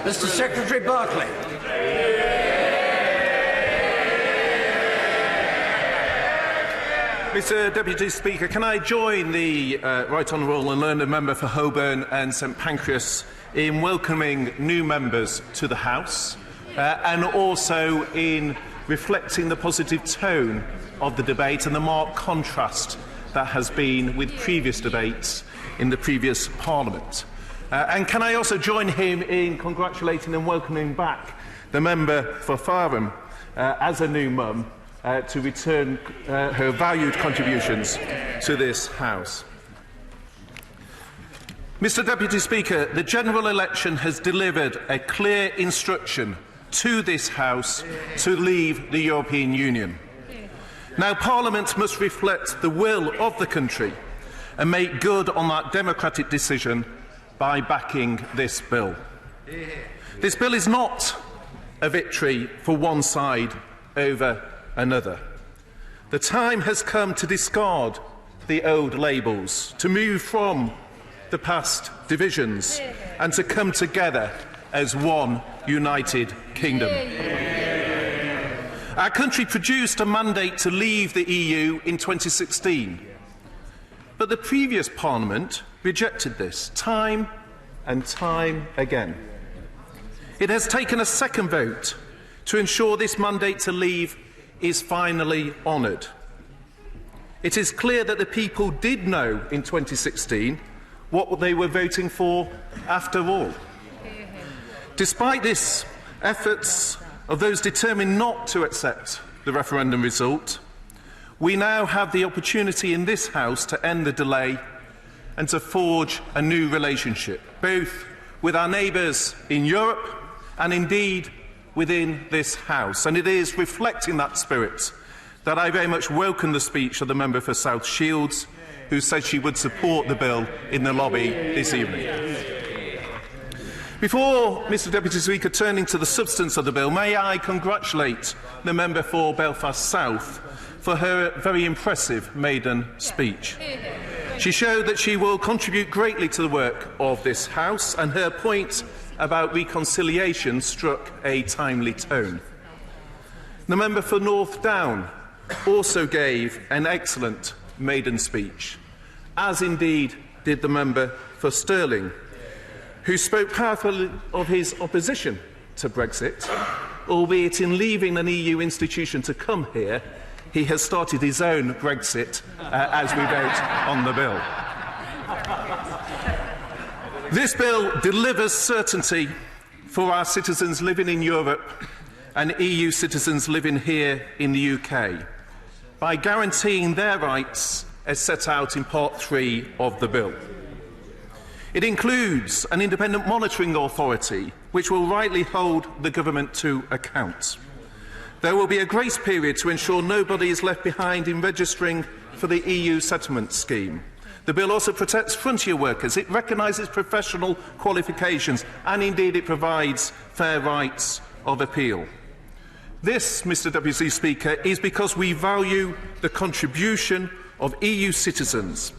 Mr. Secretary Barclay. Mr. Deputy Speaker, can I join the Right Honourable and Learned Member for Holborn and St Pancras in welcoming new members to the House and also in reflecting the positive tone of the debate and the marked contrast that has been with previous debates in the previous Parliament. And can I also join him in congratulating and welcoming back the member for Fareham as a new mum to return her valued contributions to this House. Mr. Deputy Speaker, the general election has delivered a clear instruction to this House to leave the European Union. Now, Parliament must reflect the will of the country and make good on that democratic decision by backing this bill. This bill is not a victory for one side over another. The time has come to discard the old labels, to move from the past divisions and to come together as one united kingdom. Our country produced a mandate to leave the EU in 2016, but the previous Parliament rejected this time and time again. It has taken a second vote to ensure this mandate to leave is finally honoured. It is clear that the people did know in 2016 what they were voting for after all. Despite this, efforts of those determined not to accept the referendum result, we now have the opportunity in this House to end the delay and to forge a new relationship, both with our neighbours in Europe and indeed within this House. And it is reflecting that spirit that I very much welcome the speech of the member for South Shields, who said she would support the bill in the lobby this evening. Before, Mr. Deputy Speaker, turning to the substance of the bill, may I congratulate the member for Belfast South for her very impressive maiden speech. She showed that she will contribute greatly to the work of this House, and her point about reconciliation struck a timely tone. The member for North Down also gave an excellent maiden speech, as indeed did the member for Stirling, who spoke powerfully of his opposition to Brexit, albeit in leaving an EU institution to come here, he has started his own Brexit as we vote on the bill. This bill delivers certainty for our citizens living in Europe and EU citizens living here in the UK by guaranteeing their rights as set out in Part 3 of the bill. It includes an independent monitoring authority which will rightly hold the government to account. There will be a grace period to ensure nobody is left behind in registering for the EU settlement scheme. The bill also protects frontier workers. It recognises professional qualifications and indeed it provides fair rights of appeal. This, Mr. Deputy Speaker, is because we value the contribution of EU citizens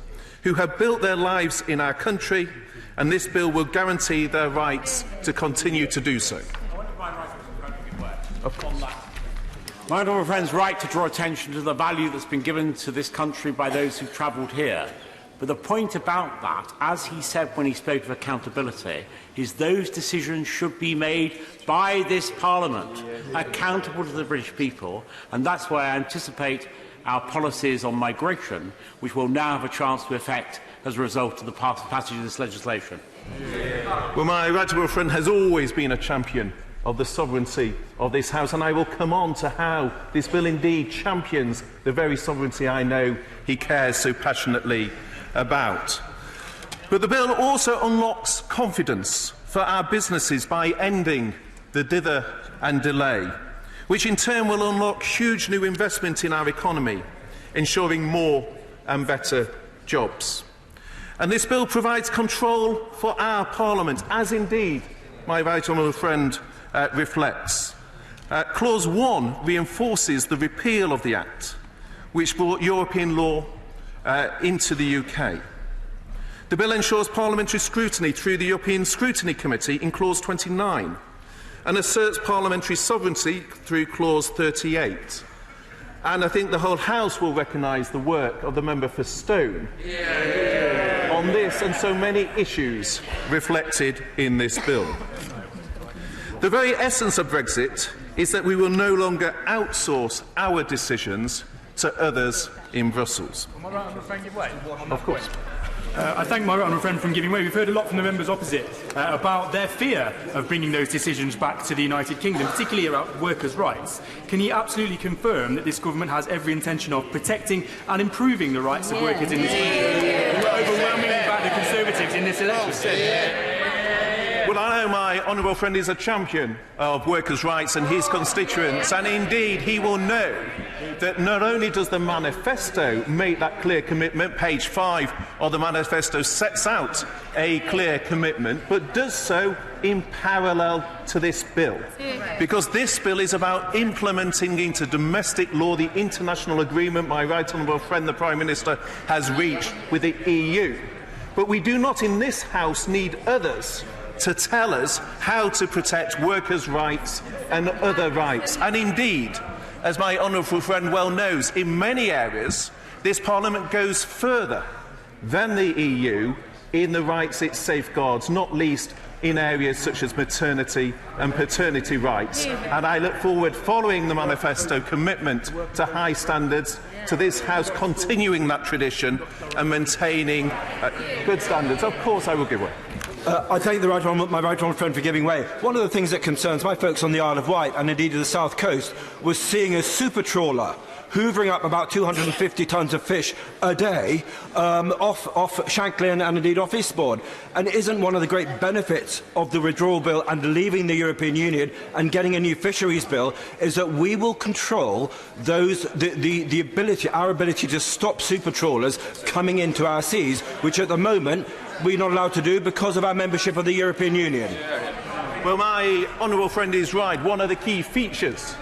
who have built their lives in our country, and this bill will guarantee their rights to continue to do so. My honourable friend's right to draw attention to the value that's been given to this country by those who travelled here. But the point about that, as he said when he spoke of accountability, is those decisions should be made by this Parliament, accountable to the British people, and that's why I anticipate our policies on migration, which will now have a chance to effect as a result of the passage of this legislation. Well, my right honourable friend has always been a champion of the sovereignty of this House, and I will come on to how this bill indeed champions the very sovereignty I know he cares so passionately about. But the bill also unlocks confidence for our businesses by ending the dither and delay, which in turn will unlock huge new investment in our economy, ensuring more and better jobs. And this bill provides control for our Parliament, as indeed my right honourable friend reflects. Clause 1 reinforces the repeal of the Act, which brought European law into the UK. The bill ensures parliamentary scrutiny through the European Scrutiny Committee in clause 29 and asserts parliamentary sovereignty through clause 38. And I think the whole House will recognise the work of the member for Stone on this and so many issues reflected in this bill. The very essence of Brexit is that we will no longer outsource our decisions to others in Brussels. Am I right on the friend give way? Of course. I thank my right honourable friend from giving way. We've heard a lot from the members opposite about their fear of bringing those decisions back to the United Kingdom, particularly about workers' rights. Can he absolutely confirm that this government has every intention of protecting and improving the rights of workers in this country? Who are overwhelmingly back the Conservatives in this election. Well, I know my honourable friend is a champion of workers' rights and his constituents, and indeed he will know that not only does the manifesto make that clear commitment, page 5 of the manifesto sets out a clear commitment, but does so in parallel to this bill. Because this bill is about implementing into domestic law the international agreement my right honourable friend the Prime Minister has reached with the EU. But we do not in this House need others to tell us how to protect workers' rights and other rights. And indeed, as my honourable friend well knows, in many areas this Parliament goes further than the EU in the rights it safeguards, not least in areas such as maternity and paternity rights. And I look forward, following the manifesto commitment to high standards, to this House continuing that tradition and maintaining good standards. Of course I will give way. I thank my right honourable friend for giving way. One of the things that concerns my folks on the Isle of Wight and indeed the South Coast was seeing a super trawler hoovering up about 250 tonnes of fish a day off Shanklin and indeed off Eastbourne. And isn't one of the great benefits of the withdrawal bill and leaving the European Union and getting a new fisheries bill is that we will control our ability to stop super trawlers coming into our seas, which at the moment we're not allowed to do because of our membership of the European Union. Well, my honourable friend is right. One of the key features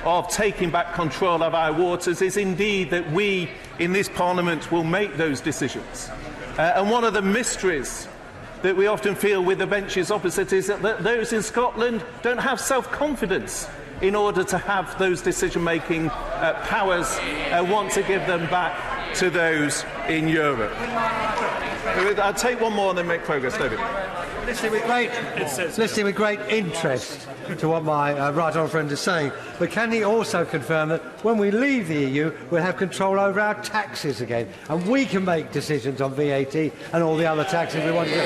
of taking back control of our waters is indeed that we in this Parliament will make those decisions. And one of the mysteries that we often feel with the benches opposite is that those in Scotland don't have self-confidence in order to have those decision-making powers, want to give them back to those in Europe. I'll take one more and then make progress, David. Listening with great interest to what my right honourable friend is saying, but can he also confirm that when we leave the EU we'll have control over our taxes again and we can make decisions on VAT and all the other taxes we want to do?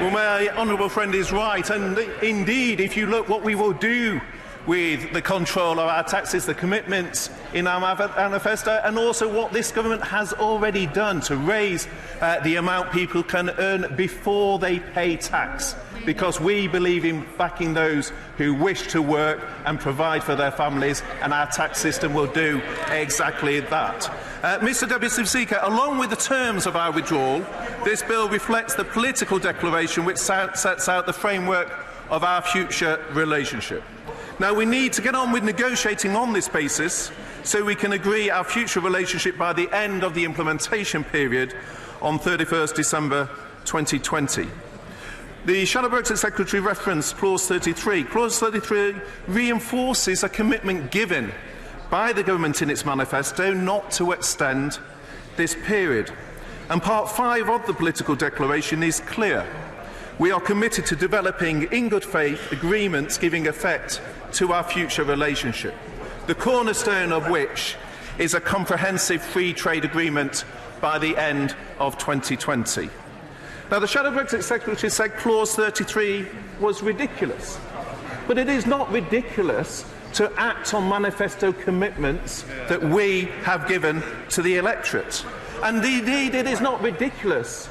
Well, my honourable friend is right, and indeed if you look what we will do with the control of our taxes, the commitments in our manifesto, and also what this government has already done to raise the amount people can earn before they pay tax, because we believe in backing those who wish to work and provide for their families, and our tax system will do exactly that. Mr Deputy Speaker, along with the terms of our withdrawal, this bill reflects the political declaration which sets out the framework of our future relationship. Now, we need to get on with negotiating on this basis so we can agree our future relationship by the end of the implementation period on 31st December 2020. The Shadow Brexit Secretary referenced Clause 33. Clause 33 reinforces a commitment given by the government in its manifesto not to extend this period. And Part 5 of the political declaration is clear. We are committed to developing in good faith agreements giving effect to our future relationship, the cornerstone of which is a comprehensive free trade agreement by the end of 2020. Now, the Shadow Brexit Secretary said Clause 33 was ridiculous, but it is not ridiculous to act on manifesto commitments that we have given to the electorate. And indeed, it is not ridiculous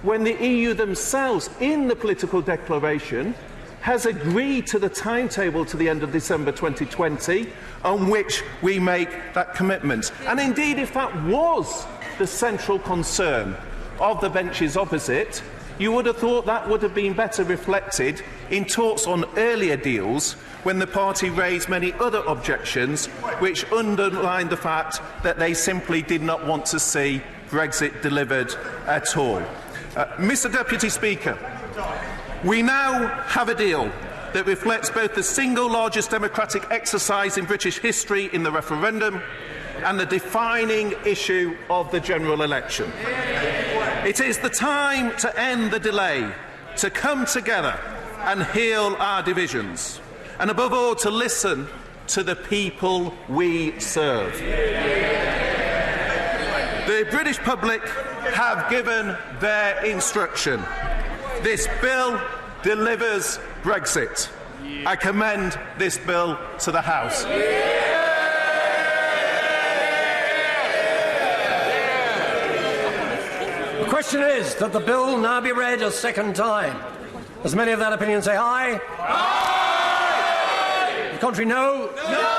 when the EU themselves, in the political declaration, has agreed to the timetable to the end of December 2020 on which we make that commitment. And indeed, if that was the central concern of the benches opposite, you would have thought that would have been better reflected in talks on earlier deals when the party raised many other objections which underlined the fact that they simply did not want to see Brexit delivered at all. Mr Deputy Speaker, we now have a deal that reflects both the single largest democratic exercise in British history in the referendum and the defining issue of the general election. It is the time to end the delay, to come together and heal our divisions, and above all to listen to the people we serve. The British public have given their instruction. This bill delivers Brexit. I commend this bill to the House. The question is that the bill now be read a second time. As many of that opinion say aye? Aye! The contrary, no? No!